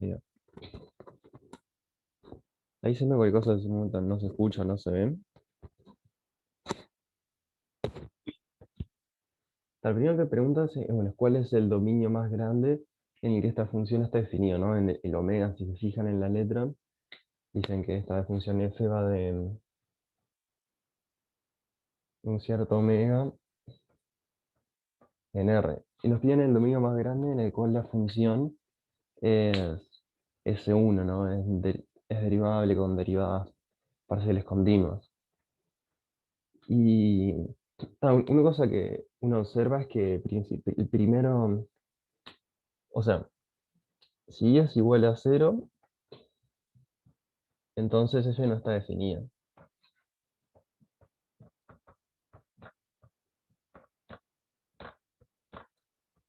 Mira, ahí se me cualquier cosa, en ese momento no se escucha, no se ve. La primera que preguntas es, bueno, ¿cuál es el dominio más grande en el que esta función está definida, ¿no? En el omega, si se fijan en la letra, dicen que esta función f va de un cierto omega en R. Y nos piden el dominio más grande en el cual la función es S1, ¿no? Es derivable con derivadas parciales continuas. Y una cosa que uno observa es que el primero, o sea, si y es igual a cero, entonces f no está definida.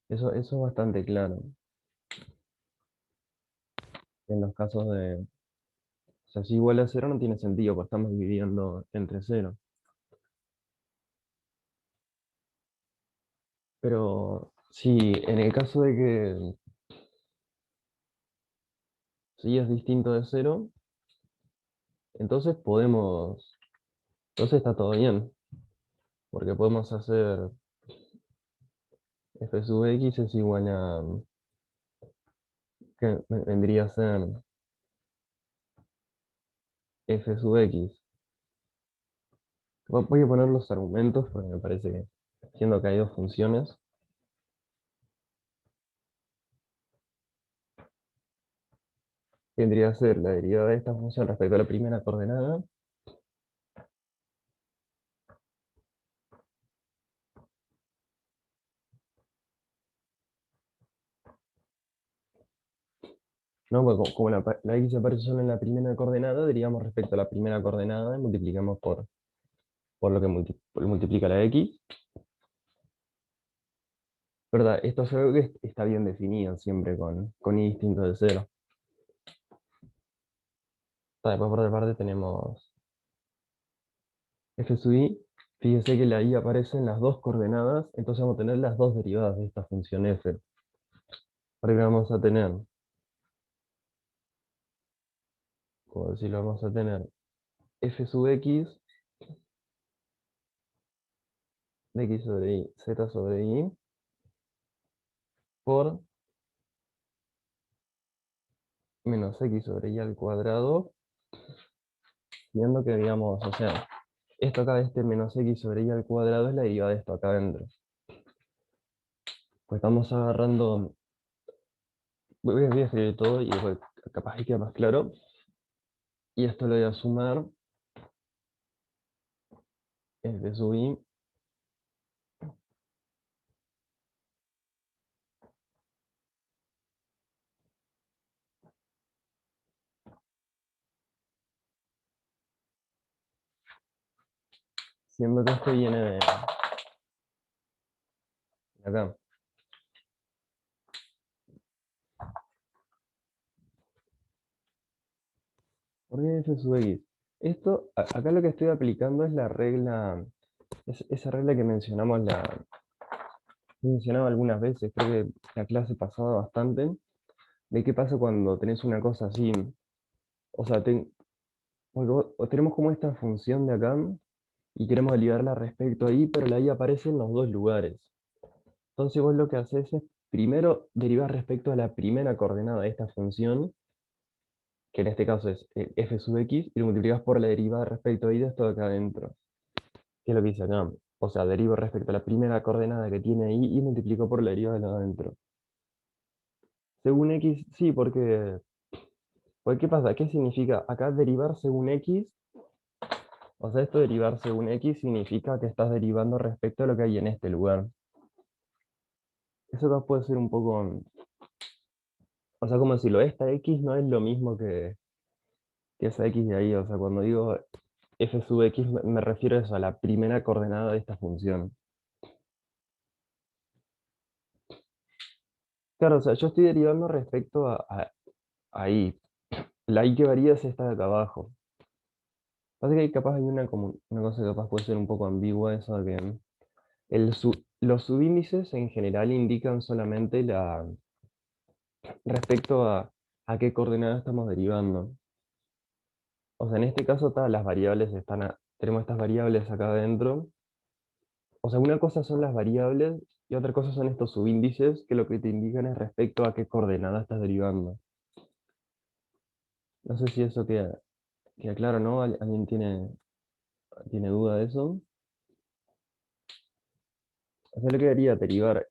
Eso es bastante claro en los casos de, o sea, si igual a cero no tiene sentido, porque estamos dividiendo entre cero. Pero si en el caso de que si es distinto de cero, entonces entonces está todo bien, porque podemos hacer f sub x es igual a, que vendría a ser f sub x. Voy a poner los argumentos, porque me parece que, siendo que hay dos funciones, vendría a ser la derivada de esta función respecto a la primera coordenada. ¿No? Porque como la x aparece solo en la primera coordenada, derivamos respecto a la primera coordenada y multiplicamos por lo que multiplica la x. ¿Verdad? Esto es algo que está bien definido siempre con y distinto de cero. Después por otra parte tenemos f sub i. Fíjese que la y aparece en las dos coordenadas, entonces vamos a tener las dos derivadas de esta función f. Ahora que vamos a tener, como decirlo, vamos a tener f sub x de x sobre y, z sobre y, por menos x sobre y al cuadrado, viendo que digamos, o sea, esto acá de este menos x sobre y al cuadrado es la derivada de esto acá adentro. Pues estamos agarrando, voy a escribir todo y después capaz que queda más claro. Y esto lo voy a sumar, f sub i, siendo que esto viene de acá. ¿Por qué f sub x? Esto, acá lo que estoy aplicando es la regla, esa regla que mencionaba algunas veces, creo que la clase pasada bastante, de qué pasa cuando tenés una cosa así. O sea, porque tenemos como esta función de acá y queremos derivarla respecto ahí, pero la y aparece en los dos lugares. Entonces vos lo que haces es primero derivar respecto a la primera coordenada de esta función, que en este caso es f sub x, y lo multiplicas por la derivada respecto a y de esto de acá adentro. ¿Qué es lo que dice acá? O sea, derivo respecto a la primera coordenada que tiene ahí y multiplico por la derivada de lo de adentro. Según x, sí, porque ¿qué pasa? ¿Qué significa? Acá derivar según x, o sea, esto derivar según x significa que estás derivando respecto a lo que hay en este lugar. Eso acá puede ser un poco, o sea, como decirlo, esta x no es lo mismo que esa x de ahí. O sea, cuando digo f sub x me refiero a eso, a la primera coordenada de esta función. Claro, o sea, yo estoy derivando respecto a y. La y que varía es esta de acá abajo. Pasa que ahí capaz hay una cosa que capaz puede ser un poco ambigua, eso de que los subíndices en general indican solamente respecto a a qué coordenada estamos derivando. O sea, en este caso las variables tenemos estas variables acá adentro. O sea, una cosa son las variables y otra cosa son estos subíndices que lo que te indican es respecto a qué coordenada estás derivando. No sé si eso queda claro, ¿no? ¿Alguien tiene duda de eso? O sea, lo que haría derivar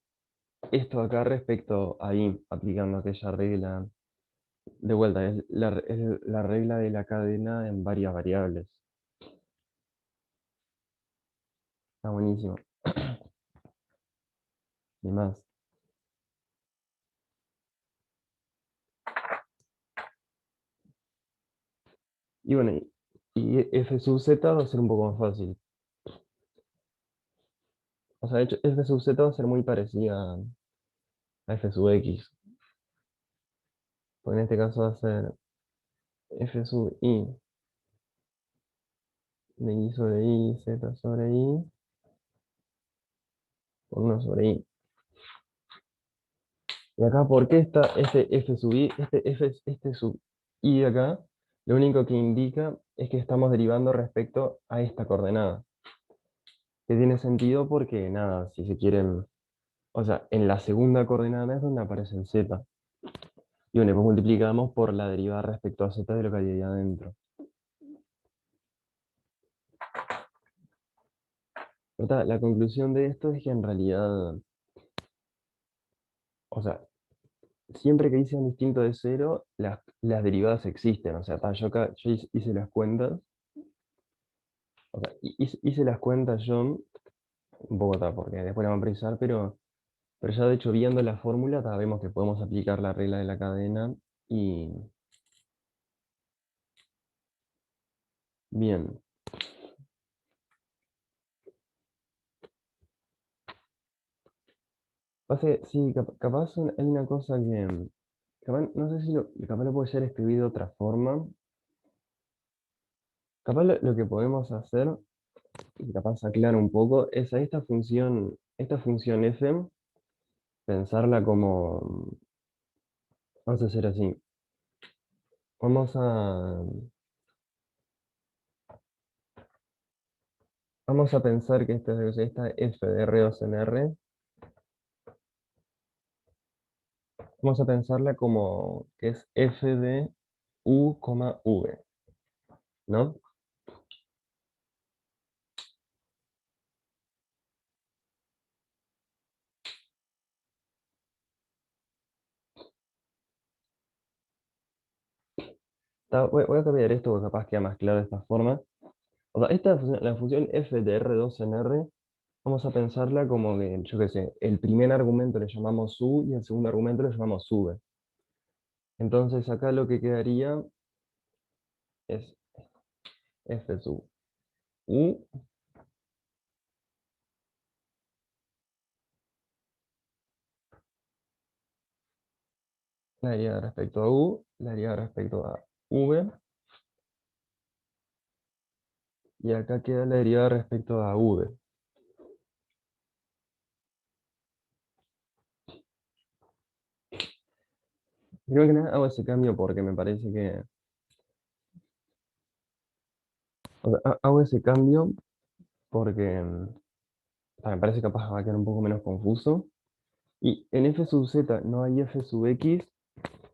esto acá respecto a y aplicando aquella regla. De vuelta, es la regla de la cadena en varias variables. Está buenísimo. Y más. Y bueno, y f sub z va a ser un poco más fácil. O sea, de hecho, f sub z va a ser muy parecida a f sub x. Pues en este caso va a ser f sub i de i sobre i, z sobre i, por 1 sobre i. Y acá, ¿por qué está este f sub i? Este sub i de acá, lo único que indica es que estamos derivando respecto a esta coordenada. Que tiene sentido porque, nada, si se quieren, o sea, en la segunda coordenada es donde aparece el z. Y bueno, pues multiplicamos por la derivada respecto a z de lo que hay ahí adentro. Pero la conclusión de esto es que en realidad, o sea, siempre que hice un distinto de cero, las derivadas existen. O sea, yo acá yo hice las cuentas, o sea, hice las cuentas yo, un poco porque después la vamos a precisar, pero ya de hecho viendo la fórmula, vemos que podemos aplicar la regla de la cadena y bien. Sí, capaz hay una cosa que, no sé si capaz lo puedo llegar a escribir de otra forma. Capaz lo que podemos hacer, y capaz aclara un poco, es a esta función f, pensarla como, vamos a hacer así. Vamos a, vamos a pensar que esta f de R2 en R, vamos a pensarla como que es f de u, v, ¿no? Voy a cambiar esto porque capaz queda más claro de esta forma. O sea, la función f de R2 en R, vamos a pensarla como que, yo qué sé, el primer argumento le llamamos u y el segundo argumento le llamamos v. Entonces acá lo que quedaría es f sub u, la derivada respecto a u, la derivada respecto a v, y acá queda la derivada respecto a v. Primero que nada hago ese cambio porque me parece que, o sea, hago ese cambio porque me parece capaz va a quedar un poco menos confuso. Y en f sub z no hay f sub x.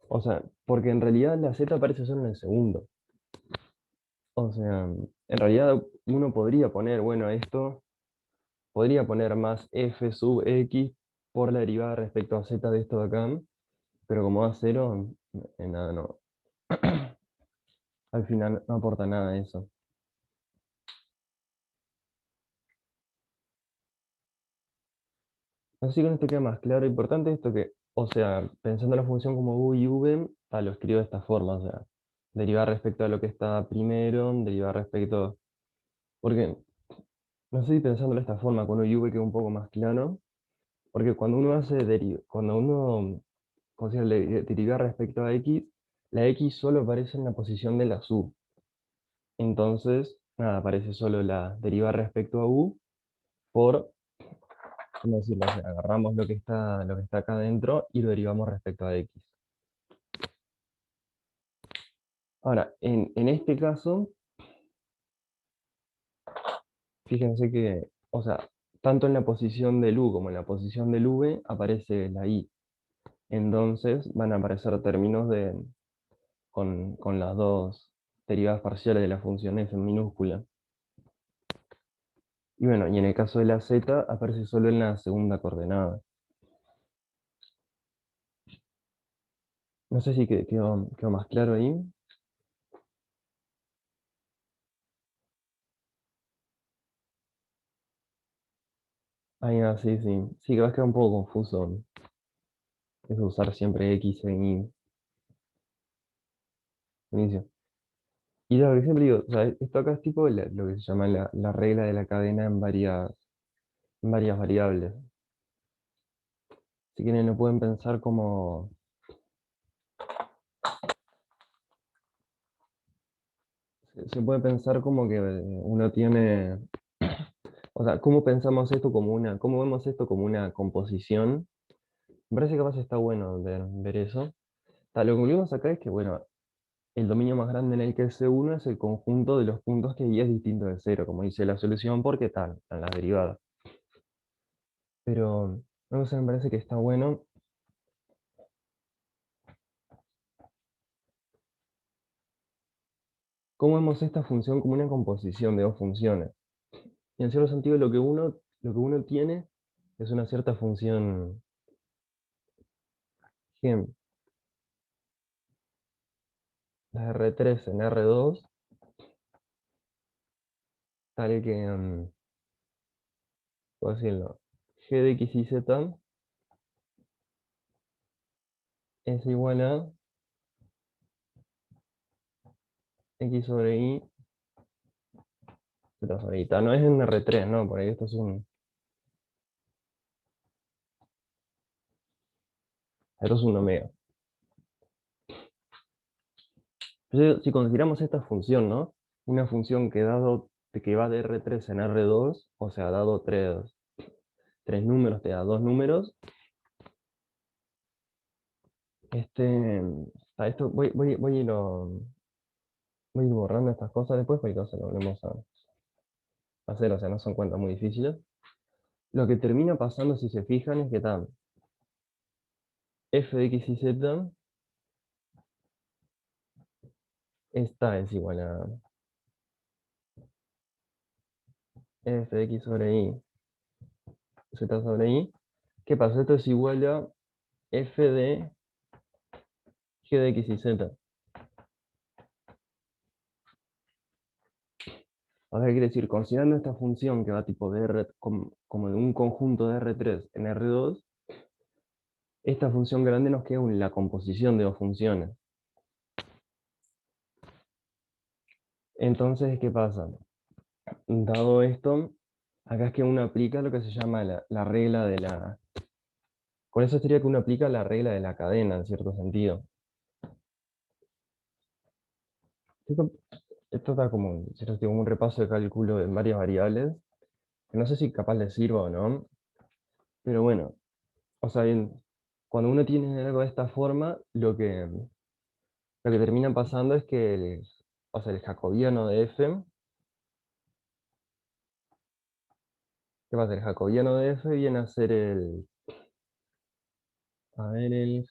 O sea, porque en realidad la Z aparece solo en el segundo. O sea, en realidad uno podría poner, bueno, esto, podría poner más f sub x por la derivada respecto a z de esto de acá, pero como da cero, nada, no. Al final no aporta nada eso. Así que esto queda más claro. Importante esto que, o sea, pensando la función como u y v, lo escribo de esta forma, o sea, derivar respecto a lo que está primero, derivar respecto. Porque, no sé si pensándolo de esta forma, con u y v queda un poco más claro. Porque cuando uno considera derivar respecto a x, la x solo aparece en la posición de la u. Entonces, nada, aparece solo la derivar respecto a u por, ¿cómo decirlo? O sea, agarramos lo que está acá adentro y lo derivamos respecto a x. Ahora, en este caso, fíjense que, o sea, tanto en la posición del U como en la posición del V aparece la I. Entonces van a aparecer términos con las dos derivadas parciales de la función f en minúscula. Y bueno, y en el caso de la z aparece solo en la segunda coordenada. No sé si quedó más claro ahí. Ahí va, sí, sí. Sí, que va a quedar un poco confuso eso de usar siempre x en y inicio. Y lo que siempre digo, o sea, esto acá es tipo lo que se llama la regla de la cadena en varias variables. Si quieren lo pueden pensar como, se puede pensar como que uno tiene, o sea, ¿cómo pensamos esto como cómo vemos esto como una composición? Me parece que capaz está bueno ver eso. Lo que vimos acá es que, bueno, el dominio más grande en el que se uno es el conjunto de los puntos que y es distinto de cero, como dice la solución, porque tal, en las derivadas. Pero, no sé, me parece que está bueno. ¿Cómo vemos esta función como una composición de dos funciones? Y en cierto sentido lo que uno tiene es una cierta función gem, la R3 en R2, tal que, puedo decirlo, g de x y z es igual a x sobre y z sobre y. No es en R3, no, por ahí esto es un omega. Entonces, si consideramos esta función, ¿no? Una función que va de R3 en R2, o sea, dado tres números, te da dos números. A esto voy a ir borrando estas cosas después, porque cosas lo volvemos a hacer, o sea, no son cuentas muy difíciles. Lo que termina pasando, si se fijan, es que f de x y z, esta es igual a f de x sobre y, z sobre y. ¿Qué pasa? Esto es igual a f de g de x y z. Ahora, ¿qué quiere decir? Considerando esta función que va tipo de R, como de un conjunto de R3 en R2, esta función grande nos queda la composición de dos funciones. Entonces, ¿qué pasa? Dado esto, acá es que uno aplica lo que se llama la regla de la... Con eso sería que uno aplica la regla de la cadena, en cierto sentido. Esto está como un repaso de cálculo en varias variables, que no sé si capaz les sirva o no, pero bueno, o sea, cuando uno tiene algo de esta forma, lo que termina pasando es que o sea, el jacobiano de f, ¿qué pasa? El jacobiano de f viene a ser el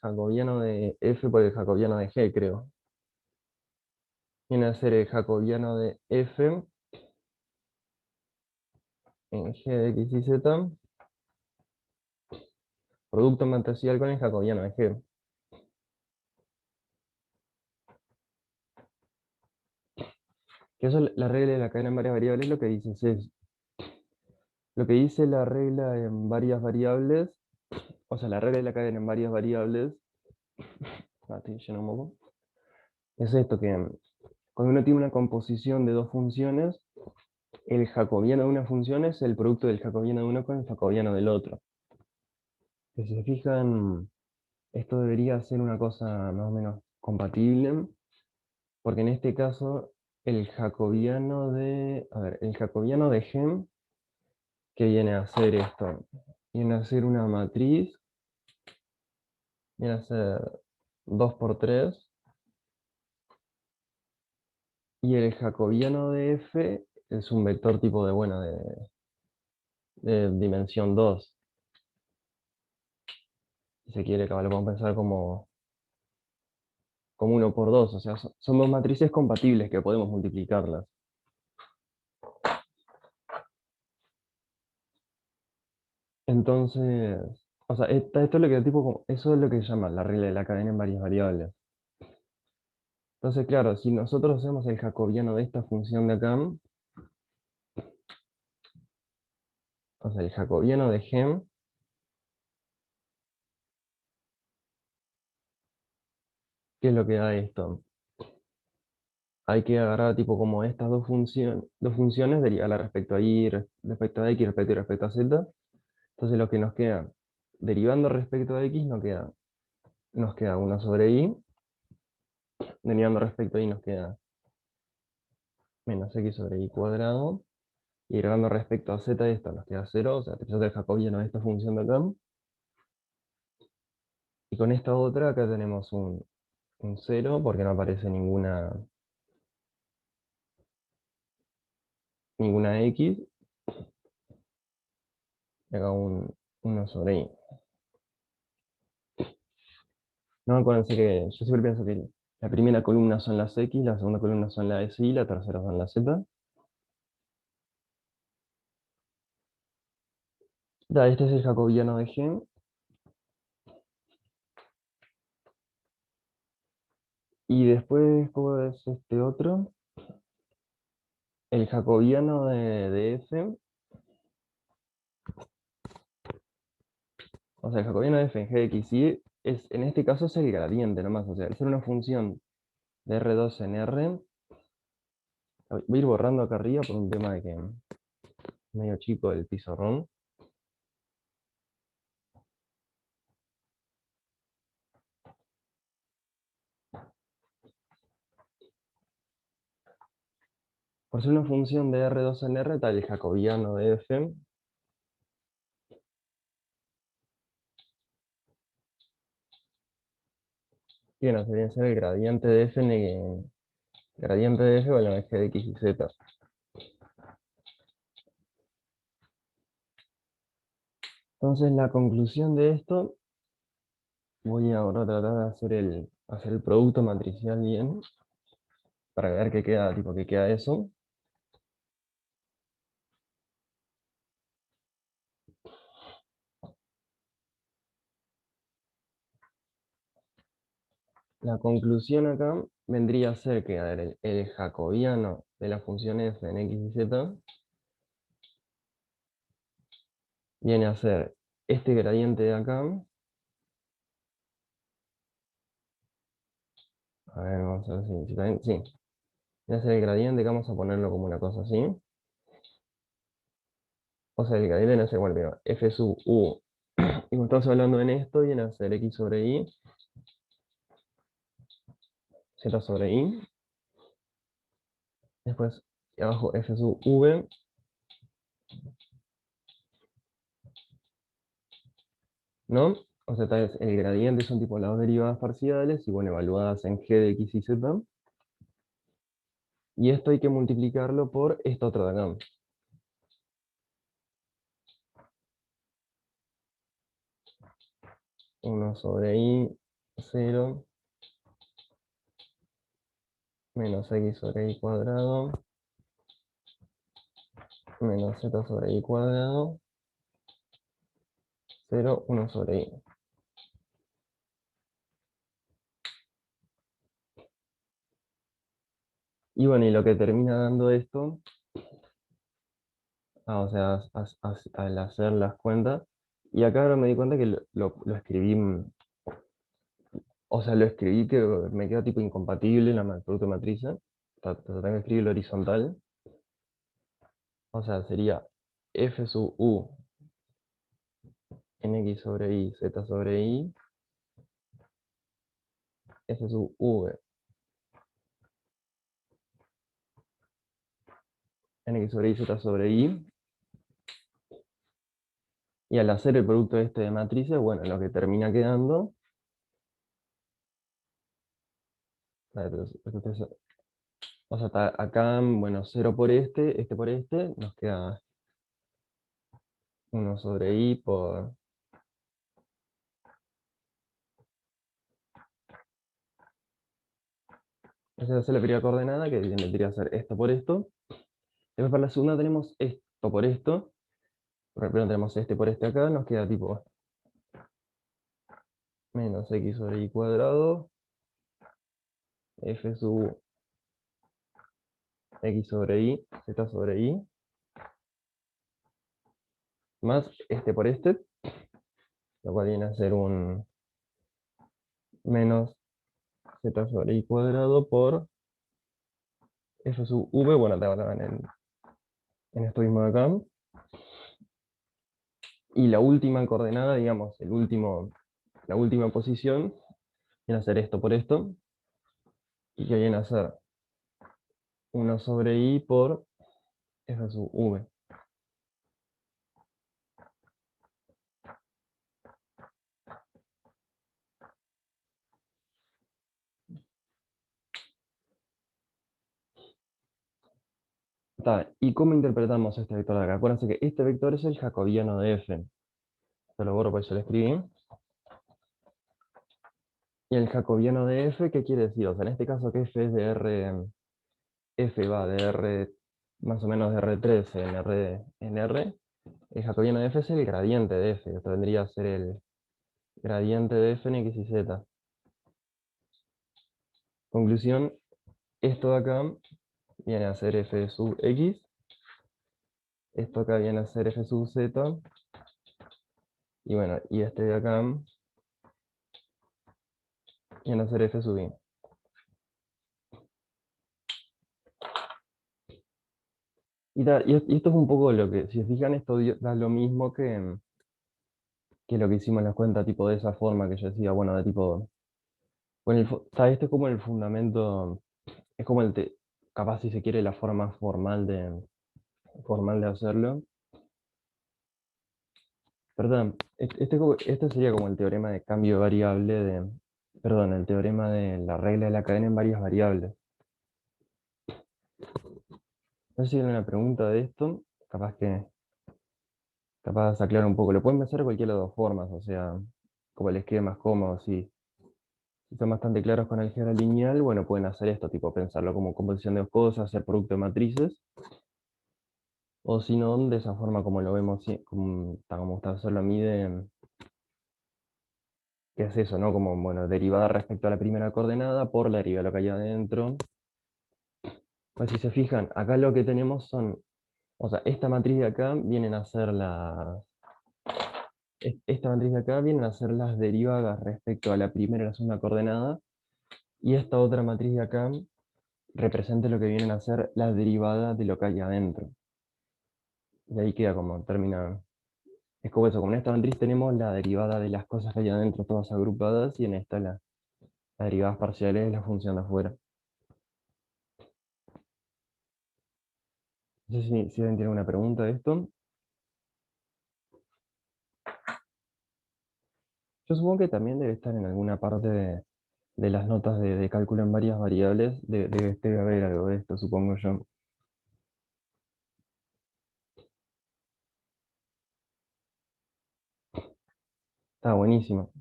jacobiano de f por el jacobiano de g, creo. Viene a ser el jacobiano de f en g de x y z, producto matricial con el jacobiano de g. Que eso, la regla de la cadena en varias variables, lo que dice es lo que dice la regla en varias variables, o sea, la regla de la cadena en varias variables, estoy lleno un poco, es esto que cuando uno tiene una composición de dos funciones, el jacobiano de una función es el producto del jacobiano de uno con el jacobiano del otro. Que si se fijan, esto debería ser una cosa más o menos compatible, porque en este caso el jacobiano de G, que viene a ser esto, viene a ser una matriz, viene a ser 2 por 3, Y el jacobiano de f es un vector tipo de, bueno, de dimensión 2. Si se quiere, lo podemos pensar como 1 por 2. O sea, son dos matrices compatibles que podemos multiplicarlas. Entonces, o sea, esto es lo que eso es lo que se llama la regla de la cadena en varias variables. Entonces, claro, si nosotros hacemos el jacobiano de esta función de acá, o sea, el jacobiano de gem, ¿qué es lo que da esto? Hay que agarrar tipo como estas dos funciones, derivarlas respecto a y, respecto a x, respecto y respecto a z. Entonces lo que nos queda, derivando respecto a x, nos queda 1 sobre y, derivando respecto a y nos queda menos x sobre y cuadrado, y derivando respecto a z esto nos queda 0, o sea, te el jacobiano de esta función de acá. Y con esta otra acá tenemos un 0, porque no aparece ninguna x, y acá un 1 sobre y. No, acuérdense que yo siempre pienso que la primera columna son las x, la segunda columna son las y, la tercera son las z. Este es el jacobiano de G. Y después, ¿cómo es este otro? El jacobiano de f. O sea, el jacobiano de f en g de x y en este caso es el gradiente nomás. O sea, al ser una función de R2 en R, voy a ir borrando acá arriba por un tema de que medio chico el pizarrón. Por ser una función de R2 en R, tal el jacobiano de f. Y bueno, sería ser el gradiente de f, gradiente de f, bueno, es g de x y z. Entonces, la conclusión de esto, voy ahora a tratar de hacer el producto matricial bien, para ver qué queda, tipo, qué queda eso. La conclusión acá vendría a ser que, a ver, el jacobiano de la función f en x y z viene a ser este gradiente de acá. A ver, vamos a ver si también, sí. Viene a ser el gradiente, que vamos a ponerlo como una cosa así. O sea, el gradiente viene a ser, bueno, primero, f sub u. Y como estamos hablando en esto, viene a ser x sobre y, z sobre y. Después, y abajo f sub v, ¿no? O sea, tal vez el gradiente son tipo las dos derivadas parciales y bueno, evaluadas en g de x y z. Y esto hay que multiplicarlo por esta otra de acá. Uno sobre i, 0, menos x sobre y cuadrado, menos z sobre y cuadrado, 0, 1 sobre i. Y bueno, y lo que termina dando esto, o sea, al hacer las cuentas, y acá ahora me di cuenta que lo escribí, o sea, lo escribí que me queda tipo incompatible el producto de matrices, tengo que escribirlo horizontal, o sea, sería f sub u en x sobre y, z sobre i, f sub v en x sobre y, z sobre i, y al hacer el producto este de matrices, bueno, lo que termina quedando, a ver, O sea, acá, bueno, 0 por este por este, nos queda 1/i por... Esa es la primera coordenada, que vendría a ser esto por esto. Después para la segunda tenemos esto por esto. Por ejemplo, tenemos este por este acá, nos queda tipo menos x sobre y cuadrado, f sub x sobre y, z sobre y, más este por este, lo cual viene a ser un menos z sobre y cuadrado por f sub v, bueno, te van en esto mismo de acá. Y la última coordenada, digamos, la última posición, viene a ser esto por esto, y que viene a ser 1 sobre i por f sub v. ¿Y cómo interpretamos este vector de acá? Acuérdense que este vector es el jacobiano de f. Se lo borro porque yo lo escribí. Y el jacobiano de f, ¿qué quiere decir? O sea, en este caso que f es de R, f va de R, más o menos de R13 en R, el jacobiano de f es el gradiente de f. Esto vendría a ser el gradiente de f en x y z. Conclusión, esto de acá viene a ser f sub x, esto acá viene a ser f sub z, y bueno, y este de acá viene a ser f sub y. Y esto es un poco lo que, si se fijan, esto da lo mismo que lo que hicimos en la cuenta, tipo de esa forma que yo decía, bueno, de tipo, bueno, este es como el fundamento, es como capaz si se quiere la forma formal de hacerlo. Perdón, este sería como el teorema de cambio variable perdón, el teorema de la regla de la cadena en varias variables. No sé si hay una pregunta de esto, capaz de aclarar un poco. Lo pueden hacer de cualquiera de las dos formas, o sea, como les quede más cómodo, si están bastante claros con álgebra lineal, bueno, pueden hacer esto, tipo pensarlo como composición de dos cosas, hacer producto de matrices, o si no, de esa forma como lo vemos, como está hacerlo a mí, que es eso, ¿no? Como, bueno, derivada respecto a la primera coordenada por la derivada de lo que hay adentro. Pues si se fijan, acá lo que tenemos son, o sea, esta matriz de acá vienen a ser esta matriz de acá vienen a ser las derivadas respecto a la primera y la segunda coordenada, y esta otra matriz de acá representa lo que vienen a ser las derivadas de lo que hay adentro. Y ahí queda como termina. Es como eso, como en esta matriz tenemos la derivada de las cosas que hay adentro, todas agrupadas, y en esta las derivadas parciales de la función de afuera. No sé si alguien tiene una pregunta de esto. Yo supongo que también debe estar en alguna parte de las notas de cálculo en varias variables, debe haber algo de esto, supongo yo. Está buenísimo.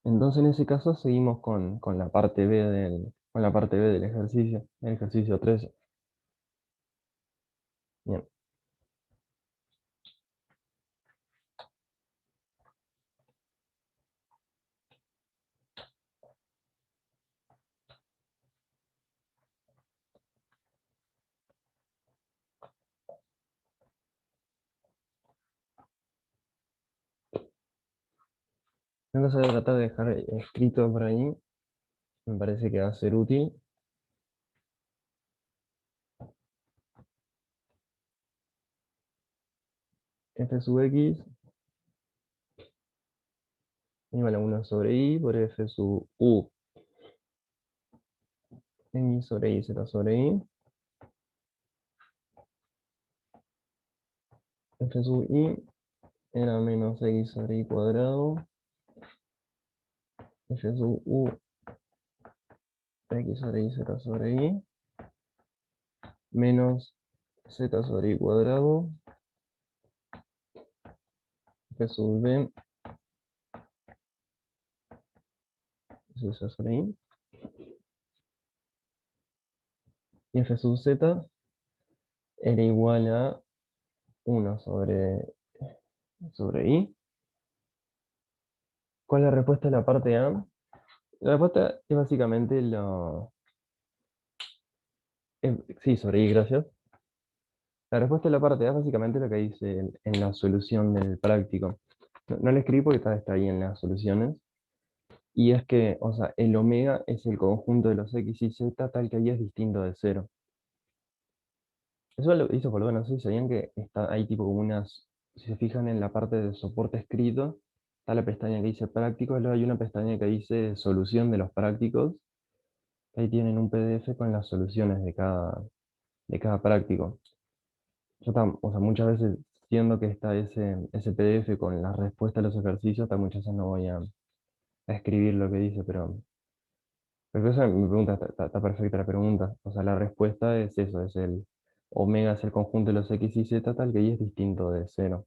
Entonces en ese caso seguimos con la parte B con la parte B del ejercicio, el ejercicio 13. Bien. Entonces voy a tratar de dejar escrito por ahí. Me parece que va a ser útil. F sub x igual a 1 sobre i por f sub u en i sobre i z sobre i. F sub i era menos x sobre i cuadrado. F sub u x sobre y, z sobre y, menos z sobre y cuadrado, f sub b, z sobre y, y f sub z era igual a 1 sobre i. ¿Cuál es la respuesta de la parte A? La respuesta es básicamente sí, sobre i, gracias. La respuesta de la parte A es básicamente lo que dice en la solución del práctico. No la escribí porque está ahí en las soluciones. Y es que, o sea, el omega es el conjunto de los x y z tal que y es distinto de cero. Eso lo hizo por lo menos, no sé si sabían que está ahí tipo como unas, si se fijan en la parte de soporte escrito, está la pestaña que dice prácticos, luego hay una pestaña que dice solución de los prácticos. Ahí tienen un PDF con las soluciones de cada práctico. Yo o sea, muchas veces, siendo que está ese PDF con las respuestas a los ejercicios, hasta muchas veces no voy a escribir lo que dice, pero esa mi pregunta, está perfecta la pregunta. O sea, la respuesta es eso, es el omega es el conjunto de los x y z tal que y es distinto de cero.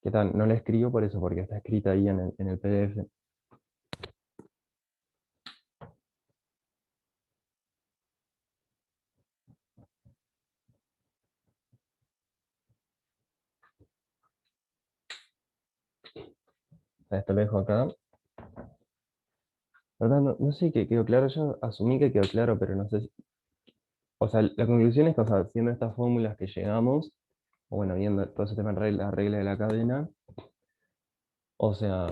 ¿Qué tal? No la escribo por eso, porque está escrita ahí en el PDF. Esto lo dejo acá. La verdad, no sé si quedó claro, yo asumí que quedó claro, pero no sé si. O sea, la conclusión es que, o sea, haciendo estas fórmulas que llegamos, o bueno, viendo todo ese tema de la regla de la cadena, o sea,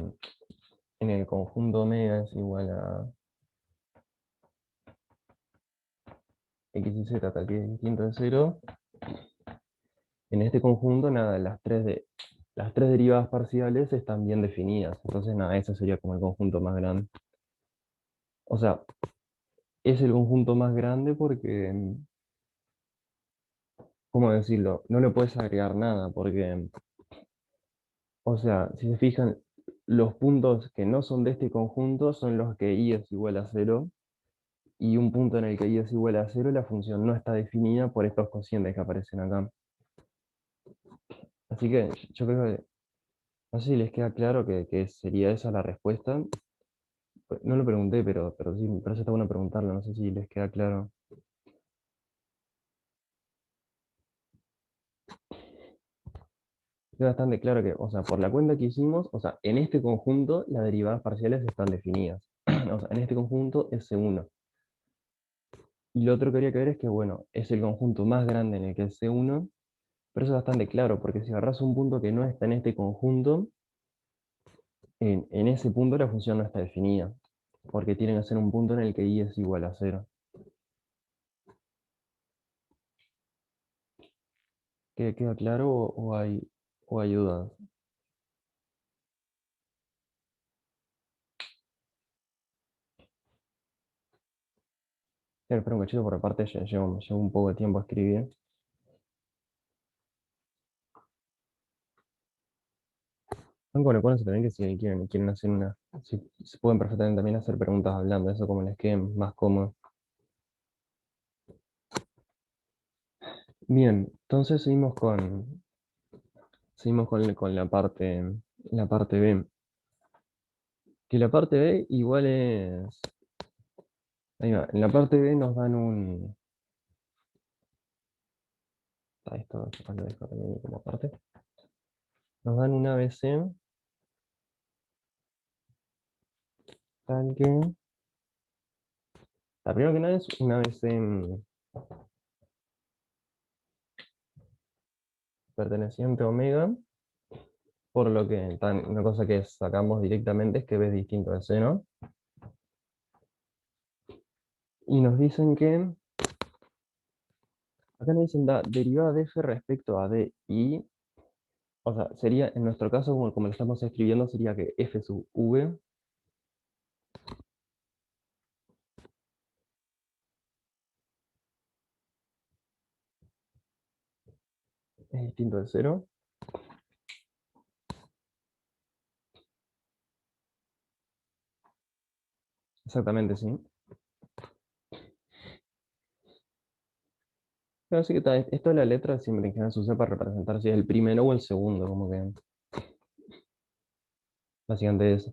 en el conjunto omega es igual a x y z tal que es distinto de cero. En este conjunto, nada, las tres derivadas parciales están bien definidas. Entonces, nada, ese sería como el conjunto más grande. O sea, es el conjunto más grande porque, ¿cómo decirlo? No le puedes agregar nada porque, o sea, si se fijan, los puntos que no son de este conjunto son los que y es igual a cero, y un punto en el que y es igual a cero, la función no está definida por estos cocientes que aparecen acá. Así que yo creo que, no sé si les queda claro que sería esa la respuesta. No lo pregunté, pero sí, pero eso está bueno preguntarlo, no sé si les queda claro. Queda bastante claro que, o sea, por la cuenta que hicimos, o sea, en este conjunto las derivadas parciales están definidas. O sea, en este conjunto es C1. Y lo otro que habría que ver es que, bueno, es el conjunto más grande en el que es C1, pero eso es bastante claro, porque si agarras un punto que no está en este conjunto, en ese punto la función no está definida, porque tiene que ser un punto en el que y es igual a cero. ¿Queda claro o hay dudas? Espera un cachito por aparte, llevo un poco de tiempo a escribir. Acuérdense también que si quieren hacer si pueden perfectamente también hacer preguntas hablando, eso como les quede más cómodo. Bien, entonces seguimos con la parte B. Que la parte B igual es. Ahí va, en la parte B nos dan un. Esto acá lo dejo también como parte. Nos dan un ABC, tal que. La primera que nada es un ABC perteneciente a omega, por lo que una cosa que sacamos directamente es que B es distinto de C, ¿no? Y nos dicen que, acá nos dicen derivada de f respecto a d y, o sea, sería, en nuestro caso, como lo estamos escribiendo, sería que f sub v es distinto de cero. Exactamente, sí. Así que esto de la letra siempre en general se usa para representar si es el primero o el segundo, como que básicamente eso.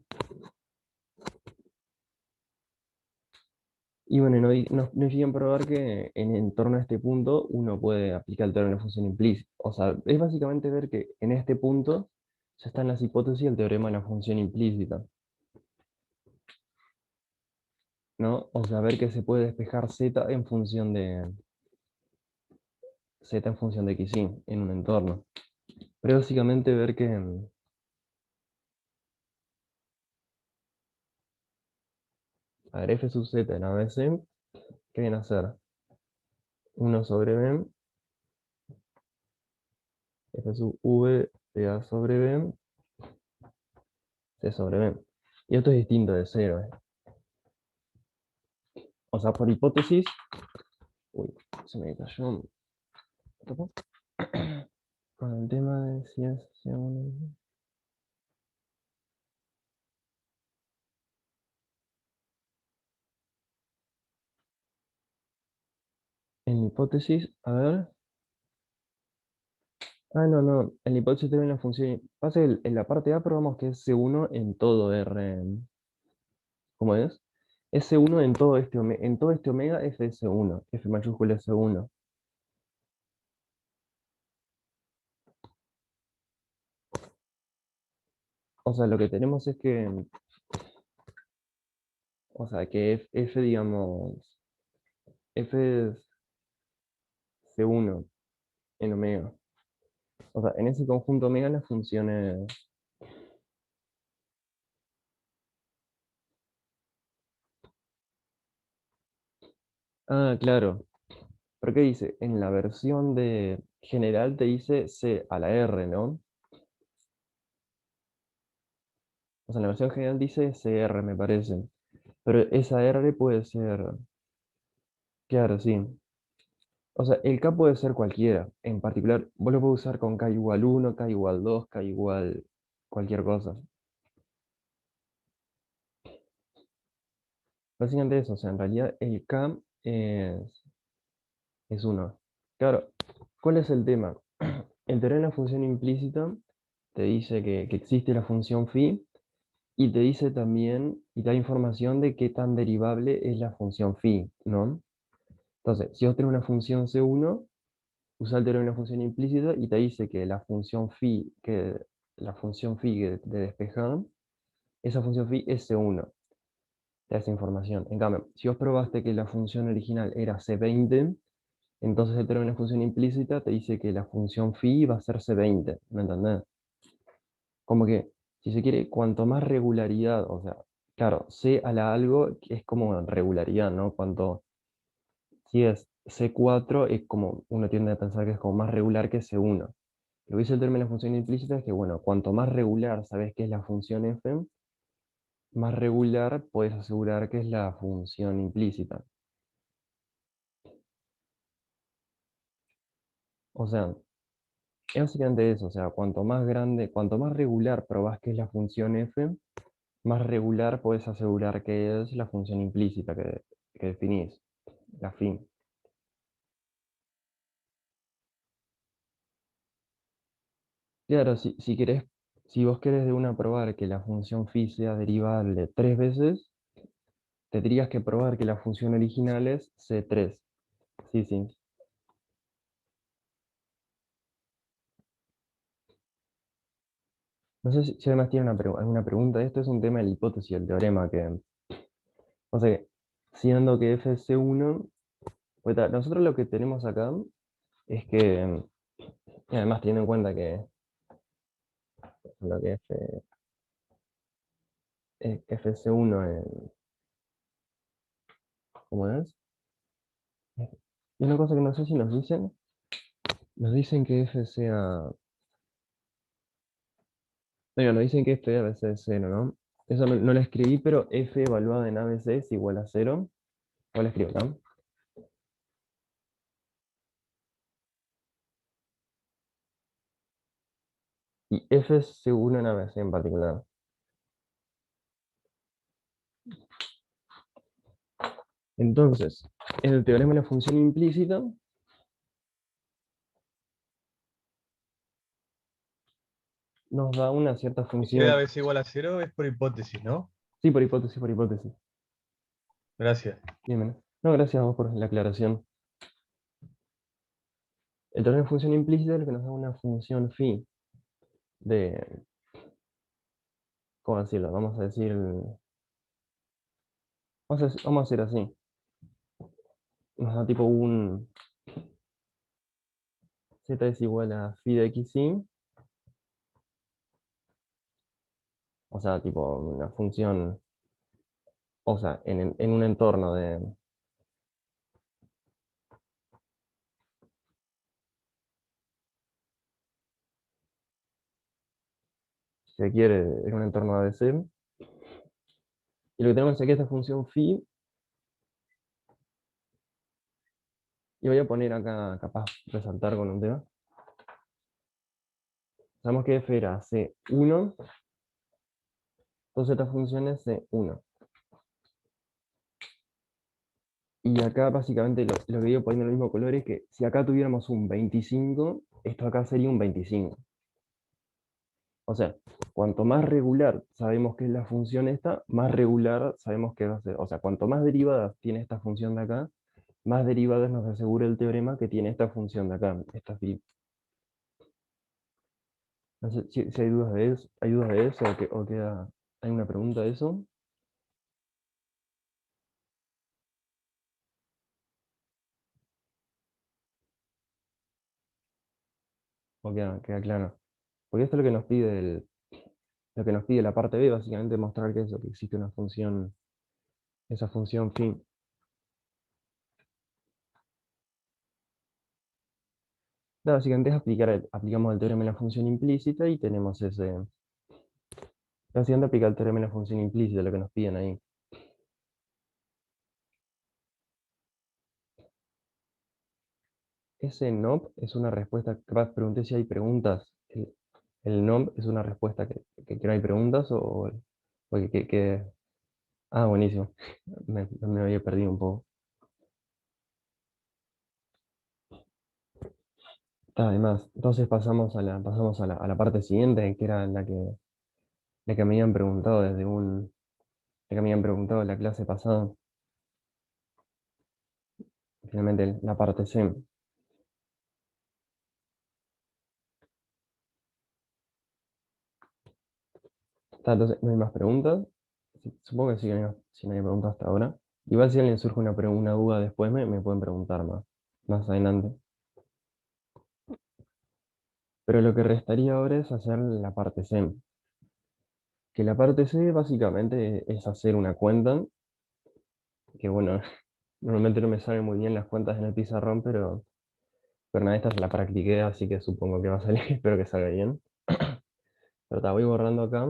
Y bueno, nos llegan a probar que en torno a este punto uno puede aplicar el teorema de función implícita. O sea, es básicamente ver que en este punto ya están las hipótesis del teorema de la función implícita, ¿no? O sea, ver que se puede despejar z en función de x, y en un entorno. Pero básicamente ver que, a ver, f sub z en ABC, ¿qué viene a ser? 1 sobre b, f sub v de a sobre b, c sobre b. Y esto es distinto de cero, ¿eh? O sea, por hipótesis, uy, se me cayó. Con el tema de si es en hipótesis, a ver. Ah, no, no. En la hipótesis tiene una función. Pasa que en la parte A probamos que es C1 en todo R. ¿Cómo es? Es C1 en todo en todo este omega f es C1. F mayúscula es C1. O sea, lo que tenemos es que. O sea, que digamos. F es C1 en omega. O sea, en ese conjunto omega las funciones. Ah, claro. ¿Pero qué dice? En la versión de general te dice C a la R, ¿no? O sea, en la versión general dice CR, me parece. Pero esa R puede ser, claro, sí. O sea, el K puede ser cualquiera. En particular, vos lo puedes usar con K igual 1, K igual 2, K igual cualquier cosa. Básicamente eso, o sea, en realidad el K es 1. Claro, ¿cuál es el tema? El teorema de la función implícita te dice que existe la función phi. Y te dice también, y te da información de qué tan derivable es la función phi, ¿no? Entonces, si vos tenés una función C1, usa el teorema de una función implícita y te dice que la función phi de despejar, esa función phi es C1, te da esa información. En cambio, si vos probaste que la función original era C20, entonces el teorema de una función implícita te dice que la función phi va a ser C20, ¿me entendés? Como que, si se quiere, cuanto más regularidad, o sea, claro, C a la algo es como regularidad, ¿no? Si es C4, es como, uno tiende a pensar que es como más regular que C1. Lo que dice el término de la función implícita es que, bueno, cuanto más regular sabes que es la función f, más regular puedes asegurar que es la función implícita. O sea, es básicamente eso, o sea, cuanto más grande, cuanto más regular probás que es la función f, más regular puedes asegurar que es la función implícita que definís, la fin. Claro, si vos querés de una probar que la función phi sea derivable 3 veces, tendrías que probar que la función original es C3. Sí, sí. No sé si además tiene alguna pregunta. Esto es un tema de la hipótesis del teorema o sea, siendo que f es C1, pues nosotros lo que tenemos acá es que, y además teniendo en cuenta que lo que f es C1, ¿cómo es? Y una cosa que no sé si nos dicen que f sea. Oiga, nos dicen que f a veces es 0, ¿no? Eso no lo escribí, pero f evaluada en ABC es igual a 0. ¿Cuál escribo, no? Y f es seguro en ABC en particular. Entonces, en el teorema de la función implícita, nos da una cierta G de función. ABC igual a cero es por hipótesis, ¿no? Sí, por hipótesis, por hipótesis. Gracias. Bien, bien. No, gracias a vos por la aclaración. El teorema de función implícita es lo que nos da una función phi de, ¿cómo decirlo? Vamos a decir, vamos a hacer así. Nos da tipo un z es igual a phi de xi, o sea, tipo una función, o sea, en un entorno de, si se quiere, en un entorno ABC. Y lo que tenemos aquí es esta función phi, y voy a poner acá, capaz, resaltar con un tema. Sabemos que f era C1, entonces esta función es C1. Y acá básicamente lo que digo poniendo el mismo color es que si acá tuviéramos un 25, esto acá sería un 25. O sea, cuanto más regular sabemos que es la función esta, más regular sabemos que va a ser. O sea, cuanto más derivadas tiene esta función de acá, más derivadas nos asegura el teorema que tiene esta función de acá, esta phi. No sé si hay dudas de eso o queda, hay una pregunta de eso, o queda claro. Porque esto es lo que nos pide lo que nos pide la parte B, básicamente mostrar que eso, que existe una función, esa función phi. Básicamente es aplicamos el teorema de la función implícita y tenemos ese. Básicamente aplicar el teorema de la función implícita, lo que nos piden ahí. Ese NOP es una respuesta, capaz pregunté si hay preguntas. El NOP es una respuesta que no hay preguntas o ah, buenísimo. Me había perdido un poco. Además, entonces pasamos a la parte siguiente, que era la que me habían preguntado la que me habían preguntado en la clase pasada. Finalmente, la parte C. Entonces, no hay más preguntas. Supongo que sí, si no hay preguntas hasta ahora. Igual si a alguien surge una duda después, me pueden preguntar más adelante. Pero lo que restaría ahora es hacer la parte C. Que la parte C básicamente es hacer una cuenta, que bueno, normalmente no me salen muy bien las cuentas en el pizarrón, pero nada, esta se la practiqué, así que supongo que va a salir, espero que salga bien. Pero voy borrando acá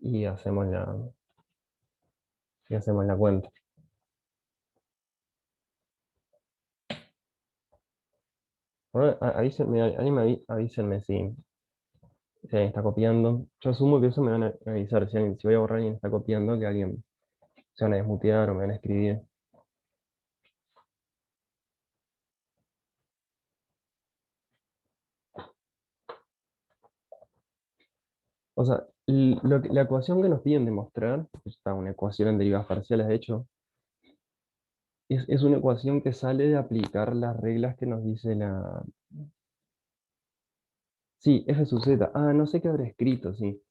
y hacemos la cuenta. Bueno, avísenme si alguien está copiando. Yo asumo que eso me van a avisar. Si voy a borrar y alguien está copiando, que alguien se van a desmutear o me van a escribir. O sea, la ecuación que nos piden demostrar, está una ecuación en derivadas parciales, de hecho, es una ecuación que sale de aplicar las reglas que nos dice la. Sí, f sub z. Ah, no sé qué habrá escrito, sí.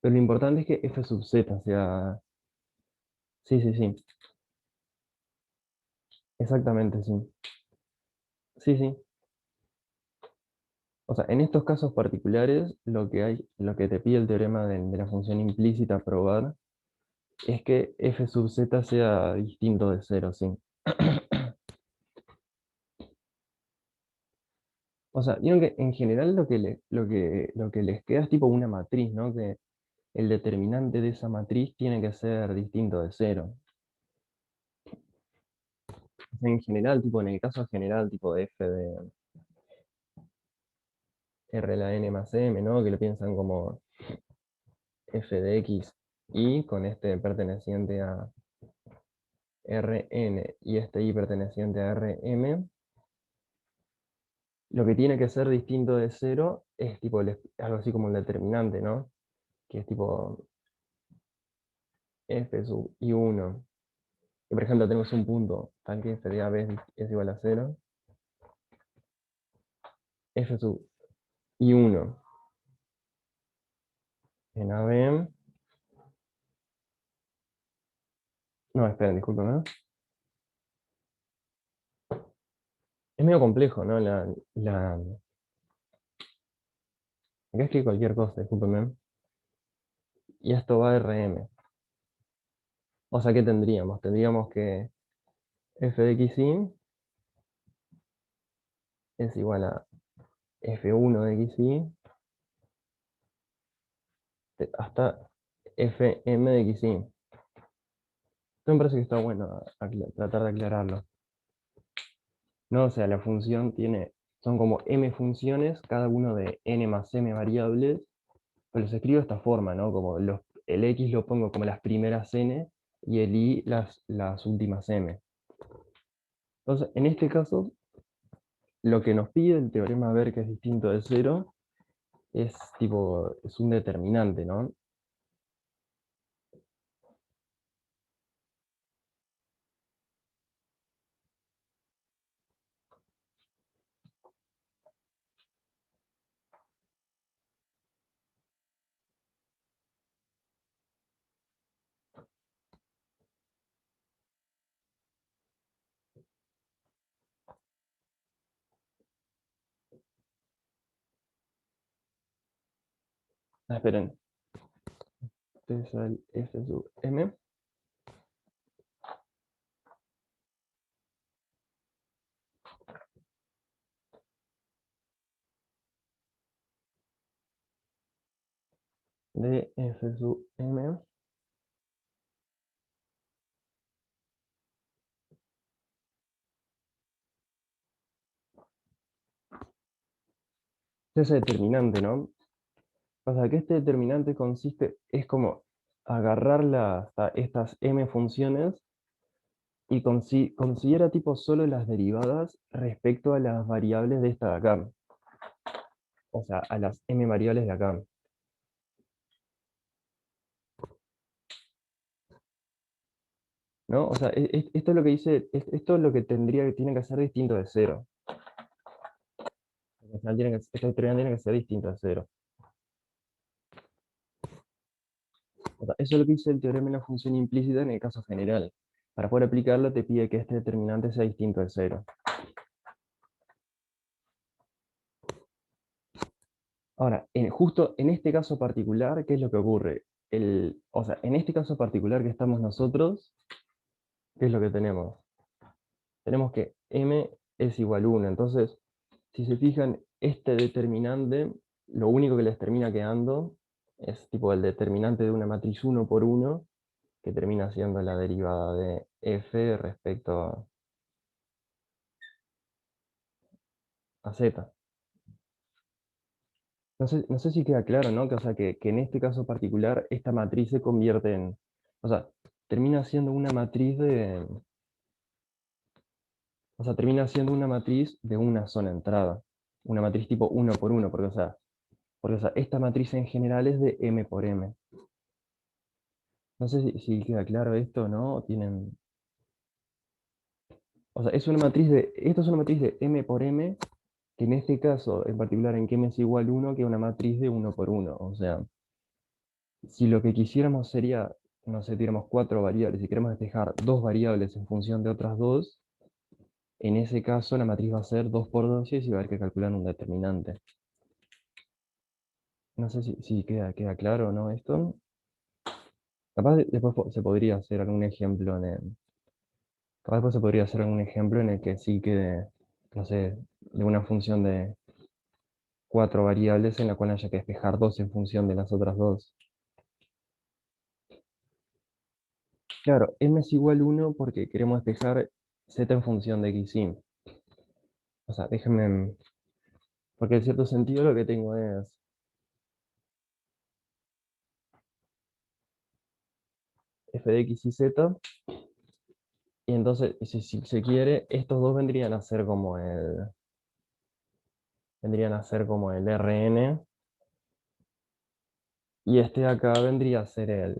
Pero lo importante es que f sub z sea. Sí, sí, sí. Exactamente, sí. Sí, sí. O sea, en estos casos particulares, lo que te pide el teorema de la función implícita a probar es que f sub z sea distinto de cero, sí. O sea, vieron que en general lo que les queda es tipo una matriz, ¿no? Que el determinante de esa matriz tiene que ser distinto de cero. O sea, en general, tipo, en el caso general, tipo de f de r a la n más m, ¿no? Que lo piensan como f de x y con este perteneciente a Rn y este y perteneciente a Rm, lo que tiene que ser distinto de cero es tipo algo así como un determinante, ¿no? Que es tipo f sub i1. Y por ejemplo tenemos un punto tal que f de a b es igual a 0. F sub i1 en AB. No, esperen, discúlpenme. Es medio complejo, ¿no? Acá escribí cualquier cosa, discúlpenme. Y esto va a RM. O sea, ¿qué tendríamos? Tendríamos que f de xy es igual a f1 de xy hasta fm de xy. Esto me parece que está bueno tratar de aclararlo. ¿No? O sea, la función tiene, son como m funciones, cada uno de n más m variables, pero los escribo de esta forma, ¿no? Como el x lo pongo como las primeras n y el y las últimas m. Entonces, en este caso, lo que nos pide el teorema ver que es distinto de cero es tipo, es un determinante, ¿no? Ah, esperen, este es el f sub m de f sub m. Ese determinante, ¿no? O sea, que este determinante consiste, es como agarrar estas m funciones y considera tipo solo las derivadas respecto a las variables de esta de acá. O sea, a las m variables de acá. ¿No? O sea, esto es lo que dice, esto es lo que tiene que ser distinto de cero. Al final este determinante tiene que ser distinto de cero. O sea, eso es lo que dice el teorema de la función implícita en el caso general. Para poder aplicarlo te pide que este determinante sea distinto de cero. Ahora, justo en este caso particular, ¿qué es lo que ocurre? O sea, en este caso particular que estamos nosotros, ¿qué es lo que tenemos? Tenemos que m es igual a 1. Entonces, si se fijan, este determinante, lo único que les termina quedando es tipo el determinante de una matriz 1 por 1, que termina siendo la derivada de f respecto a z. No sé si queda claro, ¿no? Que, o sea, que en este caso particular, esta matriz se convierte en, o sea, termina siendo una matriz de, o sea, termina siendo una matriz de una sola entrada. Una matriz tipo 1 por 1, porque, o sea, esta matriz en general es de m por m. No sé si queda claro esto, ¿no? O sea, esto es una matriz de m por m, que en este caso, en particular en que m es igual a 1, que es una matriz de 1 por 1. O sea, si lo que quisiéramos sería, no sé, tuviéramos cuatro variables y queremos despejar dos variables en función de otras dos, en ese caso la matriz va a ser 2 por 2 y va a haber que calcular un determinante. No sé si queda claro o no esto. Capaz después se podría hacer algún ejemplo capaz después se podría hacer algún ejemplo en el que sí quede, no sé, de una función de cuatro variables en la cual haya que despejar dos en función de las otras dos. Claro, m es igual a 1 porque queremos despejar z en función de xy. O sea, déjenme, porque en cierto sentido lo que tengo es f de x y z, y entonces, si se quiere, estos dos vendrían a ser como vendrían a ser como el Rn, y este de acá vendría a ser el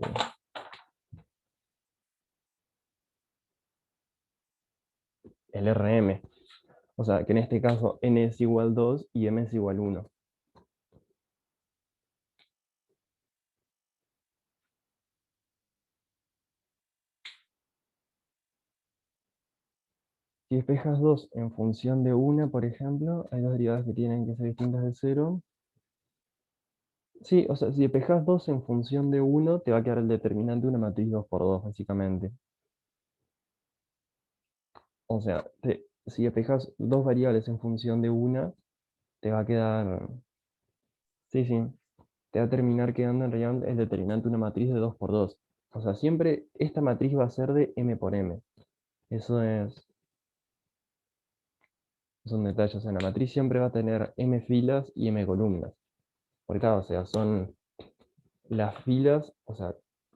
Rm. O sea, que en este caso n es igual 2 y m es igual 1. Si despejas 2 en función de una, por ejemplo, hay dos derivadas que tienen que ser distintas de cero. Sí, o sea, si despejas 2 en función de uno, te va a quedar el determinante de una matriz 2 por 2, básicamente. O sea, si despejas dos variables en función de una, te va a quedar... Sí, sí, te va a terminar quedando en realidad el determinante de una matriz de 2 por 2. O sea, siempre esta matriz va a ser de m por m. Eso es un detalle. O sea, la matriz siempre va a tener m filas y m columnas. Porque claro, o sea, son las filas, o sea,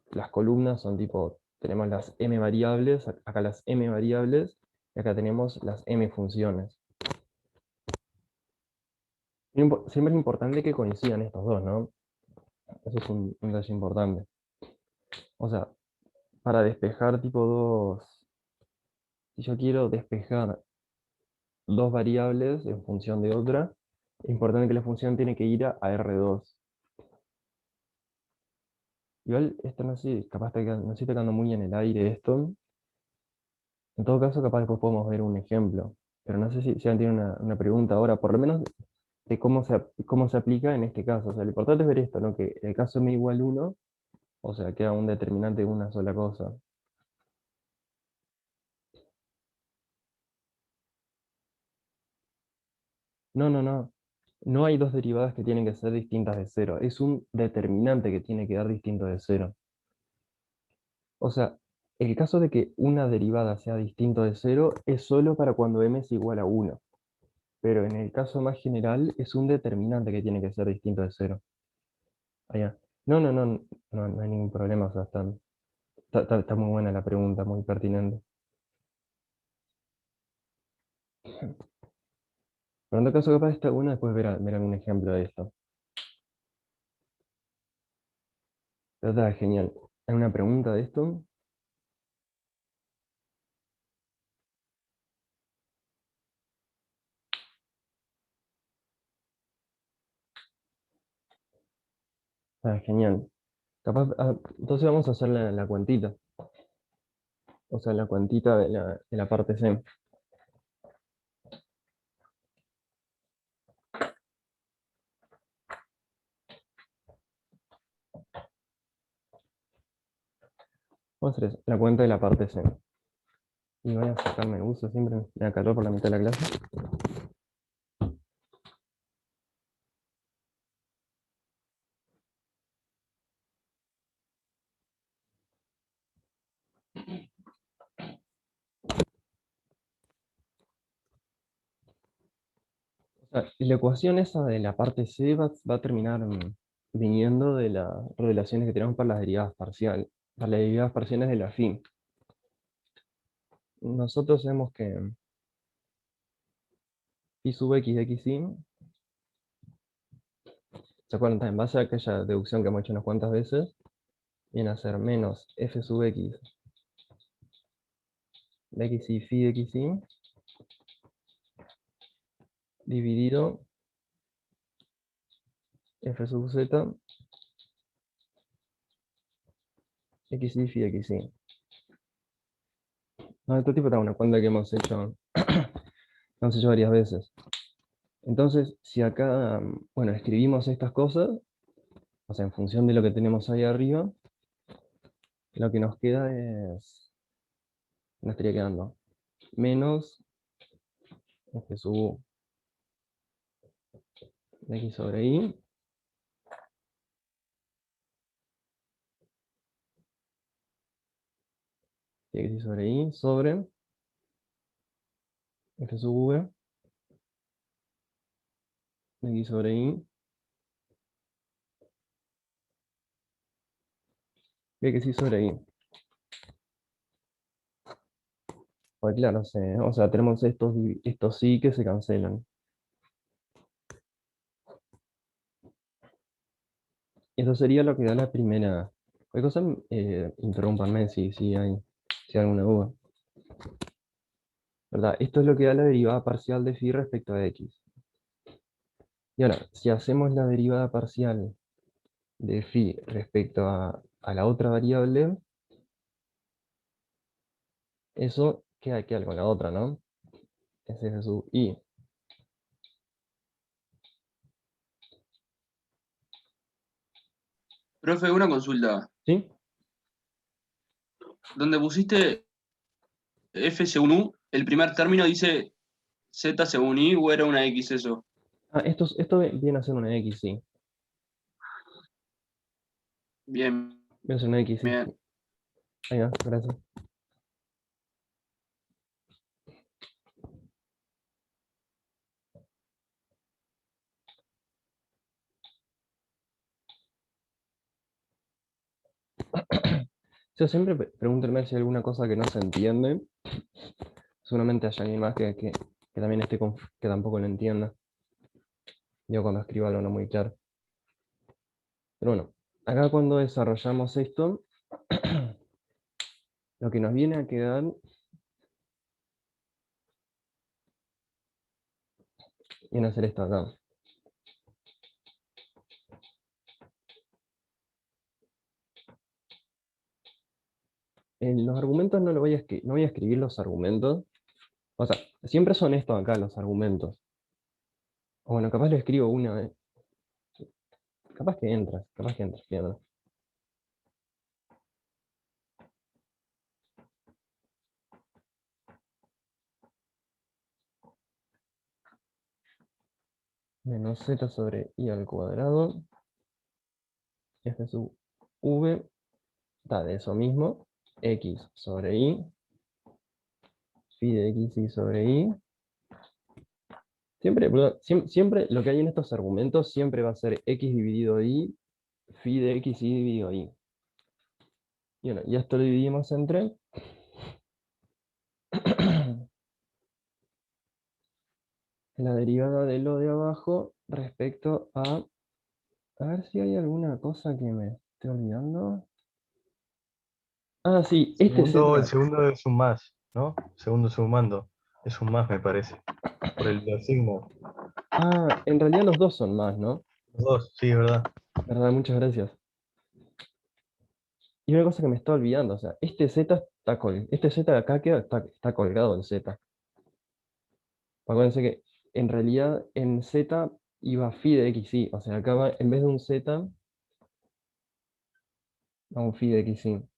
las columnas son tipo, tenemos las m variables, acá las m variables, y acá tenemos las m funciones. Siempre es importante que coincidan estos dos, ¿no? Eso es un detalle importante. O sea, para despejar tipo dos, si yo quiero despejar dos variables en función de otra, es importante que la función tiene que ir a R2. Igual, esto no sé, capaz no estoy tocando muy en el aire esto. En todo caso, capaz después podemos ver un ejemplo. Pero no sé si alguien tiene una pregunta ahora, por lo menos de cómo se aplica en este caso. O sea, lo importante es ver esto, ¿no? Que el caso m igual 1, o sea, queda un determinante de una sola cosa. No, no, no. No hay dos derivadas que tienen que ser distintas de cero. Es un determinante que tiene que dar distinto de cero. O sea, el caso de que una derivada sea distinto de cero es solo para cuando m es igual a 1. Pero en el caso más general es un determinante que tiene que ser distinto de cero. Ah, ya. No, no, no, no, no hay ningún problema. O sea, está muy buena la pregunta, muy pertinente. Pero en todo caso, capaz está bueno después ver algún ejemplo de esto. Pero está genial. ¿Hay una pregunta de esto? Está genial. Capaz, entonces vamos a hacer la cuentita. O sea, la cuentita de la parte C. Vamos a hacer eso, la cuenta de la parte C. Y voy a sacarme el buzo, siempre me da calor por la mitad de la clase. O sea, y la ecuación esa de la parte C va a terminar viniendo de las relaciones que tenemos para las derivadas parciales. Para las derivadas parciales de la phi. Nosotros sabemos que phi sub x de xy, ¿se acuerdan? En base a aquella deducción que hemos hecho unas cuantas veces, viene a ser menos f sub x de xy phi de xy dividido f sub z xy phi de xy. No, este tipo era una cuenta que hemos hecho varias veces. Entonces, si acá, bueno, escribimos estas cosas, o sea, en función de lo que tenemos ahí arriba, lo que nos queda nos estaría quedando menos f sub u de x sobre y, de x sobre y, sobre f sub v de x sobre y, de x sobre y. Pues claro, o sea, tenemos estos sí que se cancelan. Eso sería lo que da la primera. Cualquier cosa, interrúmpanme si hay alguna duda. ¿Verdad? Esto es lo que da la derivada parcial de phi respecto a x. Y ahora, si hacemos la derivada parcial de phi respecto a la otra variable, eso queda con la otra, ¿no? Es f sub i. Profe, una consulta. ¿Sí? Donde pusiste F según U, el primer término dice Z según I o era una X eso. Ah, esto viene a ser una x, sí. Bien, Viene a ser una x, sí. bien. Ahí va, gracias. Yo siempre pregúntenme si hay alguna cosa que no se entiende. Seguramente haya alguien más que también que tampoco lo entienda. Yo cuando escribo algo no muy claro. Pero bueno, acá cuando desarrollamos esto, lo que nos viene a quedar viene a ser esto acá. En los argumentos no voy a escribir los argumentos. O sea, siempre son estos acá los argumentos. O bueno, capaz lo escribo una vez. Capaz que entras, fíjate. Menos z sobre i al cuadrado. F sub v da de eso mismo. X sobre i. Phi de x y sobre i. Siempre lo que hay en estos argumentos siempre va a ser x dividido i, phi de x y dividido i. Y bueno, y esto lo dividimos entre la derivada de lo de abajo respecto a... A ver si hay alguna cosa que me esté olvidando. Ah, sí, este El z. segundo es un más, ¿no? Segundo sumando. Es un más, me parece. Por el signo. Ah, en realidad los dos son más, ¿no? Los dos, sí, es verdad. ¿Verdad? Muchas gracias. Y una cosa que me está olvidando, o sea, este z de acá está colgado el z. Acuérdense que en realidad en z iba phi de x, y. O sea, acá en vez de un z, va un phi de x, y.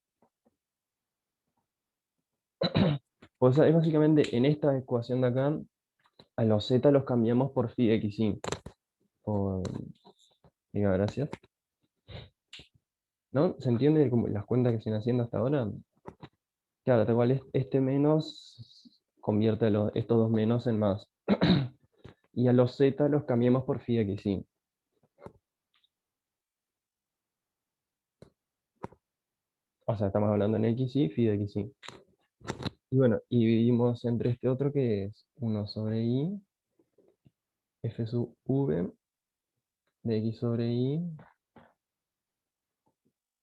O sea, es básicamente en esta ecuación de acá, a los z los cambiamos por phi de x, y. Por... Diga, gracias. ¿No? ¿Se entiende como las cuentas que se están haciendo hasta ahora? Claro, tal cual este menos convierte estos dos menos en más. Y a los z los cambiamos por phi de x, y. O sea, estamos hablando en x, y phi de x, y. Y bueno, y dividimos entre este otro que es 1 sobre i, f sub v de x sobre y,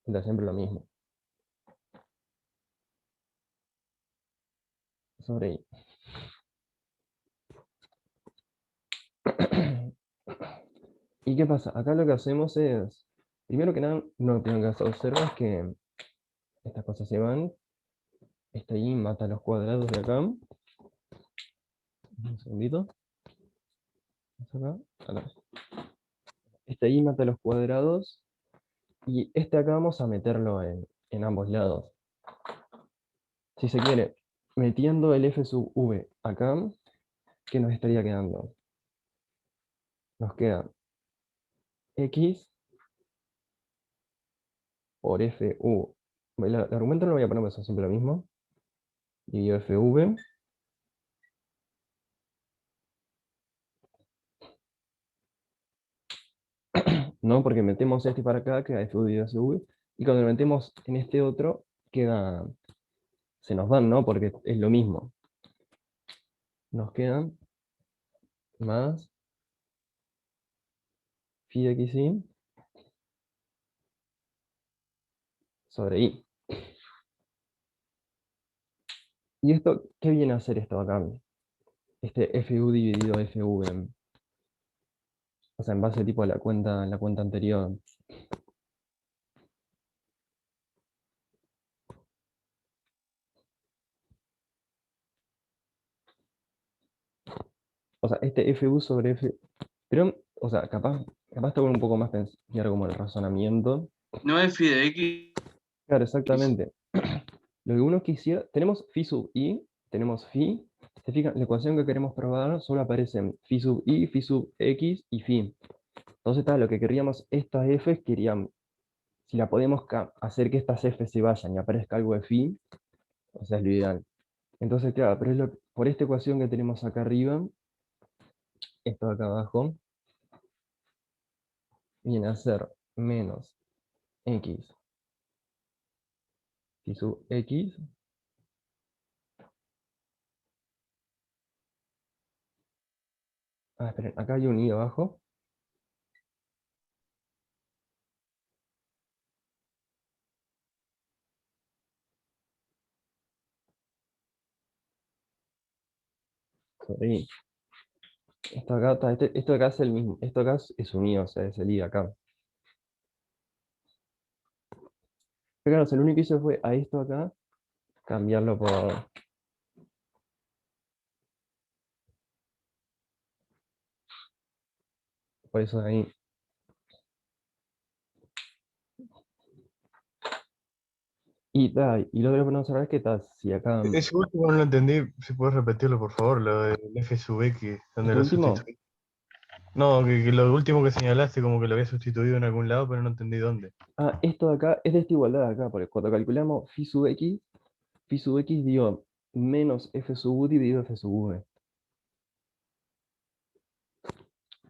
da siempre lo mismo, sobre y. ¿Y qué pasa? Acá lo que hacemos es, primero que nada, lo primero que observa es que estas cosas se van, este y mata los cuadrados de acá, un segundito, acá, acá. Este y mata los cuadrados, y este acá vamos a meterlo en ambos lados. Si se quiere, metiendo el f sub v acá, ¿qué nos estaría quedando? Nos queda x por fu. El argumento no lo voy a poner, porque son siempre lo mismo. Dividido fv. No, porque metemos este para acá, queda fu dividido fv. Y cuando lo metemos en este otro, queda... Se nos van, ¿no? Porque es lo mismo. Nos quedan más phi de x, y sobre I. ¿Y esto qué viene a hacer esto acá? Este FU dividido FV. O sea, en base tipo a la cuenta anterior. O sea, este FU sobre F. Pero, o sea, capaz está un poco más pensar como el razonamiento. No es phi de X. Claro, exactamente. Lo que uno quisiera, tenemos phi sub I, tenemos phi. Se fijan, la ecuación que queremos probar solo aparecen phi sub I, phi sub X y phi. Entonces, está, lo que queríamos, estas F, queríamos, si la podemos hacer que estas F se vayan y aparezca algo de phi, o sea, es lo ideal. Entonces, claro, pero por esta ecuación que tenemos acá arriba, esto de acá abajo, viene a ser menos X phi sub X. Ah, esperen, acá hay un I abajo. Sobre I. Esto acá, esto acá es el mismo. Esto acá es unido, o sea, es el I acá. Pero claro, o sea, lo único que hice fue a esto acá cambiarlo por eso de ahí. Y lo que no saber es que si acá. Ese último no lo entendí, si puedes repetirlo por favor, lo del F sub X, donde Este lo último, sustituí. No, que lo último que señalaste como que lo había sustituido en algún lado, pero no entendí dónde. esto de acá es de esta igualdad de acá, porque cuando calculamos phi sub X dio menos F sub U dividido F sub V.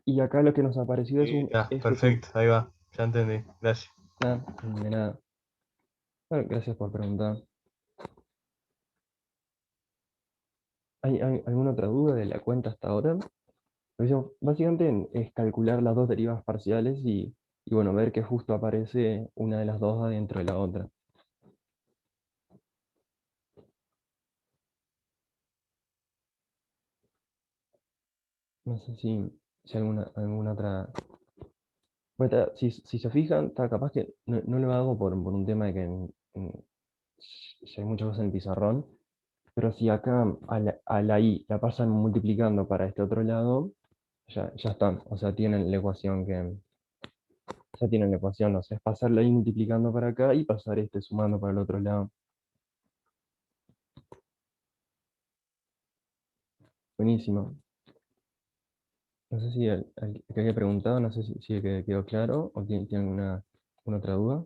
Y acá lo que nos apareció es un Ya, F sub. perfecto, ahí va, ya entendí, gracias. Nada, de nada. Bueno, gracias por preguntar. ¿Hay alguna otra duda de la cuenta hasta ahora? Pues básicamente es calcular las dos derivas parciales y bueno, ver que justo aparece una de las dos adentro de la otra. No sé si alguna otra. Bueno, si se fijan, está capaz que no lo hago por un tema de que si hay muchas cosas en el pizarrón, pero si acá a la I la pasan multiplicando para este otro lado, ya están. O sea, tienen la ecuación ya tienen la ecuación, o sea, es pasar la I multiplicando para acá y pasar este sumando para el otro lado. Buenísimo. No sé si el que había preguntado, no sé si quedó claro o tiene alguna otra duda.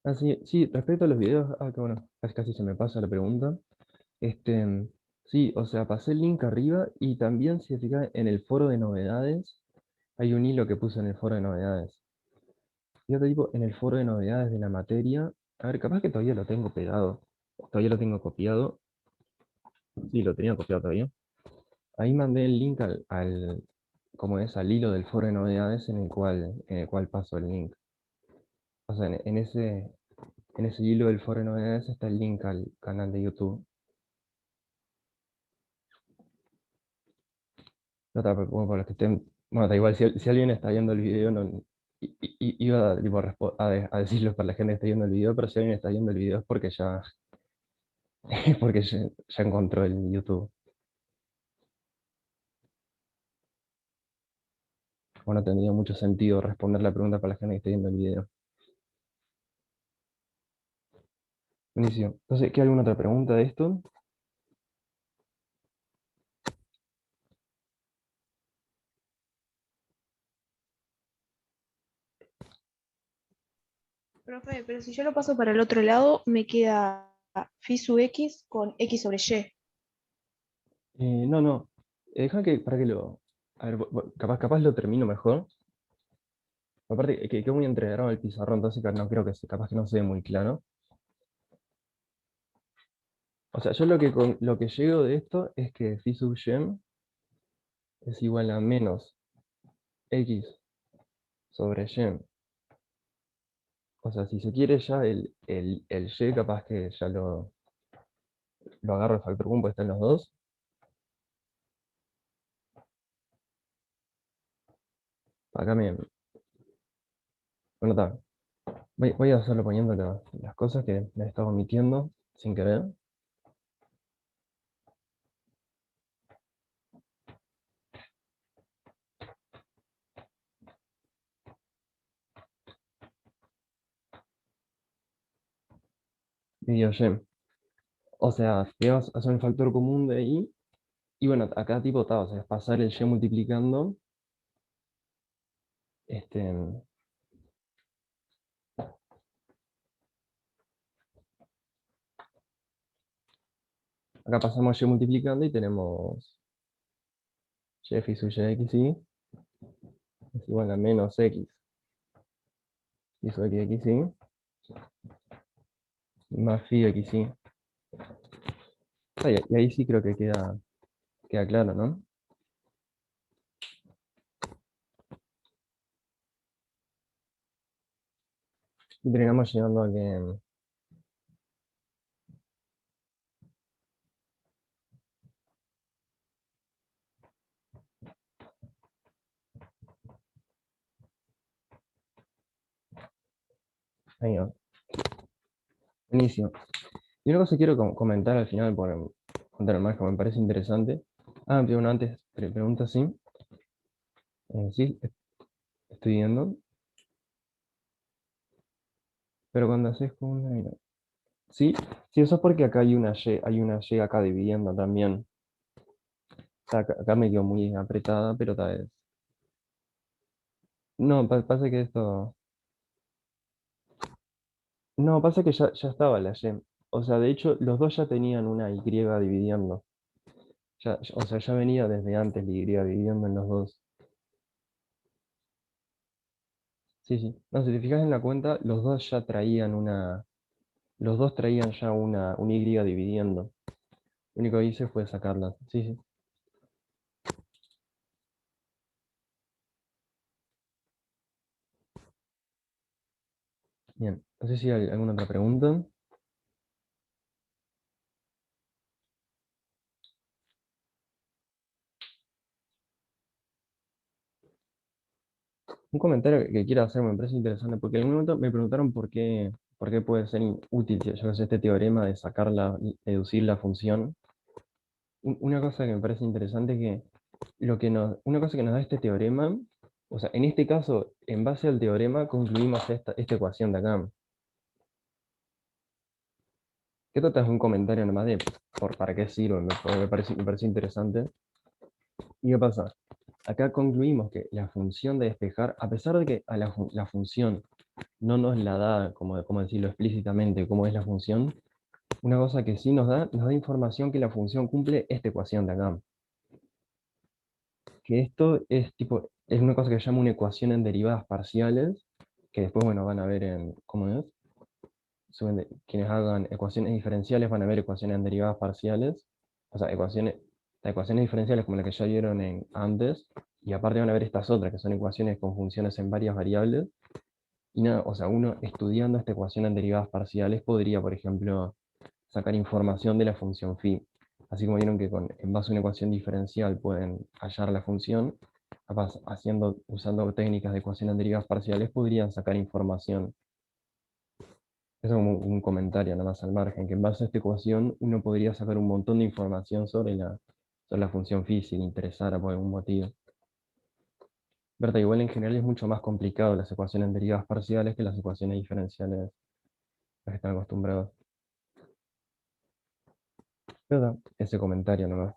Ah, sí, sí, respecto a los videos, que bueno, casi se me pasa la pregunta. Este, sí, o sea, pasé el link arriba y también si se fijan en el foro de novedades, hay un hilo que puse en el foro de novedades. Fíjate, tipo, en el foro de novedades de la materia, a ver, capaz que todavía lo tengo pegado, o todavía lo tengo copiado. Sí, lo tenía copiado todavía. Ahí mandé el link como es, al hilo del foro de novedades en el cual paso el link. O sea, en ese hilo del foro de novedades está el link al canal de YouTube. No te preocupes por los que estén. Bueno, da igual, si alguien está viendo el video, no, iba tipo, a decirlo para la gente que está viendo el video, pero si alguien está viendo el video es porque ya, porque ya encontró el YouTube. Bueno, tendría mucho sentido responder la pregunta para la gente que está viendo el video. Buenísimo. Entonces, ¿queda alguna otra pregunta de esto? Profe, pero si yo lo paso para el otro lado, me queda phi sub x con x sobre y. No, no. Deja que, para que A ver, capaz lo termino mejor. Aparte, que quedó muy entregado el pizarrón, entonces no creo que capaz que no se ve muy claro. O sea, yo lo que llego de esto es que phi sub y es igual a menos X sobre Y. O sea, si se quiere ya el Y, capaz que ya lo agarro el factor común, porque están los dos. Acá bueno, está. Voy a hacerlo poniendo las cosas que me estaba omitiendo sin querer. Medio Y. O sea, vamos a hacer un factor común de I. Y bueno, acá tipo está, o sea, es pasar el Y multiplicando. Este, acá pasamos Y multiplicando y tenemos Y fi sub y es igual a menos X fi sub xy más phi xy. Y ahí sí creo que queda claro, ¿no? Y terminamos llegando a que ahí va. Buenísimo. Y una cosa que quiero comentar al final, por contar más que me parece interesante. Pero bueno, antes pregunta sí. Sí, estoy viendo. Pero cuando haces con una. Sí, sí, eso es porque acá hay una Y acá dividiendo también. O sea, acá me quedó muy apretada, pero tal vez. No, pasa que esto. No, pasa que ya estaba la Y. O sea, de hecho, los dos ya tenían una Y dividiendo. O sea, ya venía desde antes la Y dividiendo en los dos. Sí, sí. No, si te fijas en la cuenta, los dos ya traían una. Los dos traían ya una Y dividiendo. Lo único que hice fue sacarlas. Sí, sí. Bien. No sé si hay alguna otra pregunta. Un comentario que quiero hacer me parece interesante, porque en algún momento me preguntaron por qué puede ser útil, yo que sé, este teorema de deducir la función. Una cosa que me parece interesante es que una cosa que nos da este teorema, o sea, en este caso, en base al teorema, concluimos esta ecuación de acá. Esto es un comentario nomás de para qué sirve, me parece interesante. ¿Y qué pasa? Acá concluimos que la función de despejar, a pesar de que la función no nos la da, como decirlo explícitamente, cómo es la función, una cosa que sí nos da información que la función cumple esta ecuación de acá. Que esto es una cosa que se llama una ecuación en derivadas parciales, que después, bueno, van a ver cómo es. Quienes hagan ecuaciones diferenciales van a ver ecuaciones en derivadas parciales, o sea, las ecuaciones diferenciales como las que ya vieron antes, y aparte van a ver estas otras, que son ecuaciones con funciones en varias variables. Y nada, o sea, uno estudiando esta ecuación en derivadas parciales podría, por ejemplo, sacar información de la función phi. Así como vieron que en base a una ecuación diferencial pueden hallar la función, capaz, usando técnicas de ecuación en derivadas parciales, podrían sacar información. Eso es como un comentario nada más al margen, que en base a esta ecuación uno podría sacar un montón de información sobre la función phi si le interesara por algún motivo. Berta, igual en general es mucho más complicado las ecuaciones en derivadas parciales que las ecuaciones diferenciales, las que están acostumbrados. Pero ese comentario nomás.